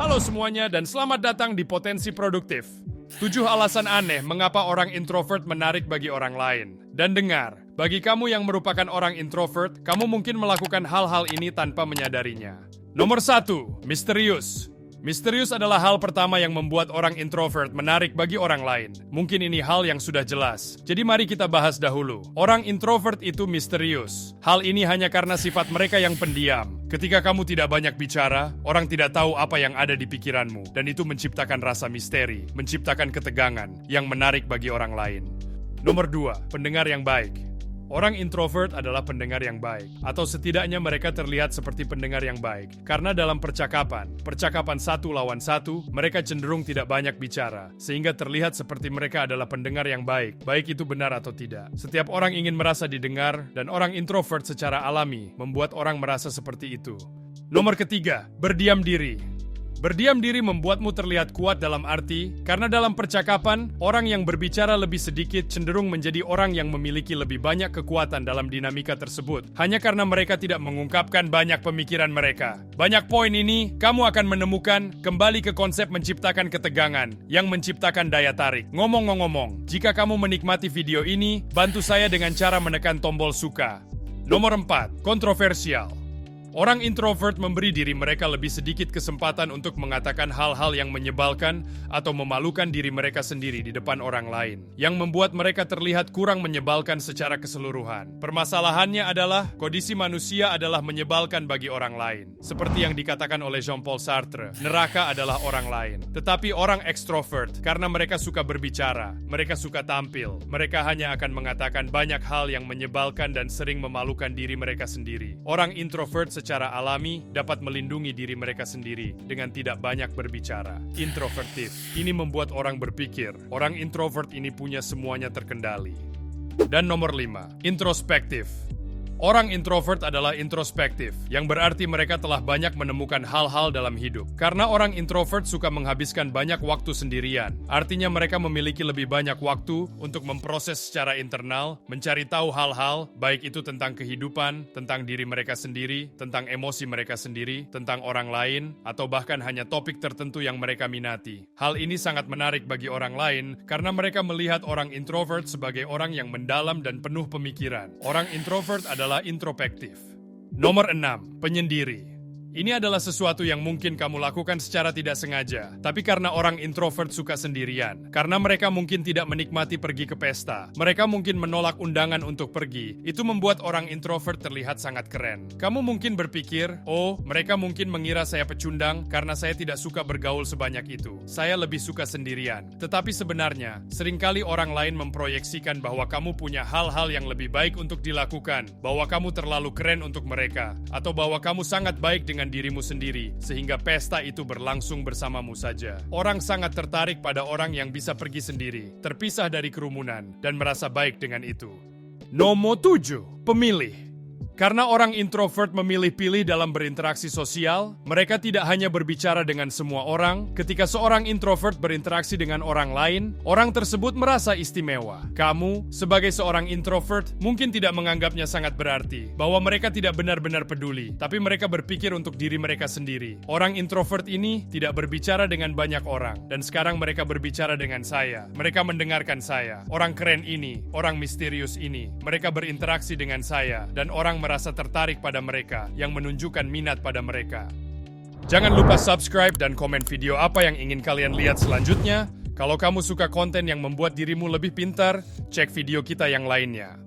Halo semuanya dan selamat datang di Potensi Produktif. 7 alasan aneh mengapa orang introvert menarik bagi orang lain. Dan dengar, bagi kamu yang merupakan orang introvert, kamu mungkin melakukan hal-hal ini tanpa menyadarinya. Nomor 1, misterius. Misterius adalah hal pertama yang membuat orang introvert menarik bagi orang lain. Mungkin ini hal yang sudah jelas. Jadi mari kita bahas dahulu. Orang introvert itu misterius. Hal ini hanya karena sifat mereka yang pendiam. Ketika kamu tidak banyak bicara, orang tidak tahu apa yang ada di pikiranmu. Dan itu menciptakan rasa misteri, menciptakan ketegangan yang menarik bagi orang lain. Nomor 2, pendengar yang baik. Orang introvert adalah pendengar yang baik, atau setidaknya mereka terlihat seperti pendengar yang baik. Karena dalam percakapan satu lawan satu, mereka cenderung tidak banyak bicara, sehingga terlihat seperti mereka adalah pendengar yang baik itu benar atau tidak. Setiap orang ingin merasa didengar, dan orang introvert secara alami membuat orang merasa seperti itu. Nomor ketiga, berdiam diri. Berdiam diri membuatmu terlihat kuat dalam arti, karena dalam percakapan, orang yang berbicara lebih sedikit cenderung menjadi orang yang memiliki lebih banyak kekuatan dalam dinamika tersebut, hanya karena mereka tidak mengungkapkan banyak pemikiran mereka. Banyak poin ini, kamu akan menemukan kembali ke konsep menciptakan ketegangan, yang menciptakan daya tarik. Ngomong-ngomong, jika kamu menikmati video ini, bantu saya dengan cara menekan tombol suka. Nomor 4, kontroversial. Orang introvert memberi diri mereka lebih sedikit kesempatan untuk mengatakan hal-hal yang menyebalkan atau memalukan diri mereka sendiri di depan orang lain, yang membuat mereka terlihat kurang menyebalkan secara keseluruhan. Permasalahannya adalah, kondisi manusia adalah menyebalkan bagi orang lain. Seperti yang dikatakan oleh Jean-Paul Sartre, neraka adalah orang lain. Tetapi orang ekstrovert, karena mereka suka berbicara, mereka suka tampil, mereka hanya akan mengatakan banyak hal yang menyebalkan dan sering memalukan diri mereka sendiri. Orang introvert secara alami dapat melindungi diri mereka sendiri dengan tidak banyak berbicara. Introvertif. Ini membuat orang berpikir, orang introvert ini punya semuanya terkendali. Dan nomor 5, introspektif. Orang introvert adalah introspektif, yang berarti mereka telah banyak menemukan hal-hal dalam hidup. Karena orang introvert suka menghabiskan banyak waktu sendirian, artinya mereka memiliki lebih banyak waktu untuk memproses secara internal, mencari tahu hal-hal, baik itu tentang kehidupan, tentang diri mereka sendiri, tentang emosi mereka sendiri, tentang orang lain, atau bahkan hanya topik tertentu yang mereka minati. Hal ini sangat menarik bagi orang lain, karena mereka melihat orang introvert sebagai orang yang mendalam dan penuh pemikiran. Orang introvert adalah introspektif. Nomor 6, penyendiri. Ini adalah sesuatu yang mungkin kamu lakukan secara tidak sengaja, tapi karena orang introvert suka sendirian, karena mereka mungkin tidak menikmati pergi ke pesta, mereka mungkin menolak undangan untuk pergi, itu membuat orang introvert terlihat sangat keren. Kamu mungkin berpikir, oh, mereka mungkin mengira saya pecundang karena saya tidak suka bergaul sebanyak itu. Saya lebih suka sendirian. Tetapi sebenarnya, seringkali orang lain memproyeksikan bahwa kamu punya hal-hal yang lebih baik untuk dilakukan, bahwa kamu terlalu keren untuk mereka, atau bahwa kamu sangat baik dengan dirimu sendiri, sehingga pesta itu berlangsung bersamamu saja. Orang sangat tertarik pada orang yang bisa pergi sendiri, terpisah dari kerumunan, dan merasa baik dengan itu. Nomor 7, pemilih. Karena orang introvert memilih-pilih dalam berinteraksi sosial, mereka tidak hanya berbicara dengan semua orang. Ketika seorang introvert berinteraksi dengan orang lain, orang tersebut merasa istimewa. Kamu, sebagai seorang introvert, mungkin tidak menganggapnya sangat berarti, bahwa mereka tidak benar-benar peduli, tapi mereka berpikir untuk diri mereka sendiri. Orang introvert ini tidak berbicara dengan banyak orang, dan sekarang mereka berbicara dengan saya. Mereka mendengarkan saya. Orang keren ini, orang misterius ini, mereka berinteraksi dengan saya, dan orang merasa tertarik pada mereka, yang menunjukkan minat pada mereka. Jangan lupa subscribe dan komen video apa yang ingin kalian lihat selanjutnya. Kalau kamu suka konten yang membuat dirimu lebih pintar, cek video kita yang lainnya.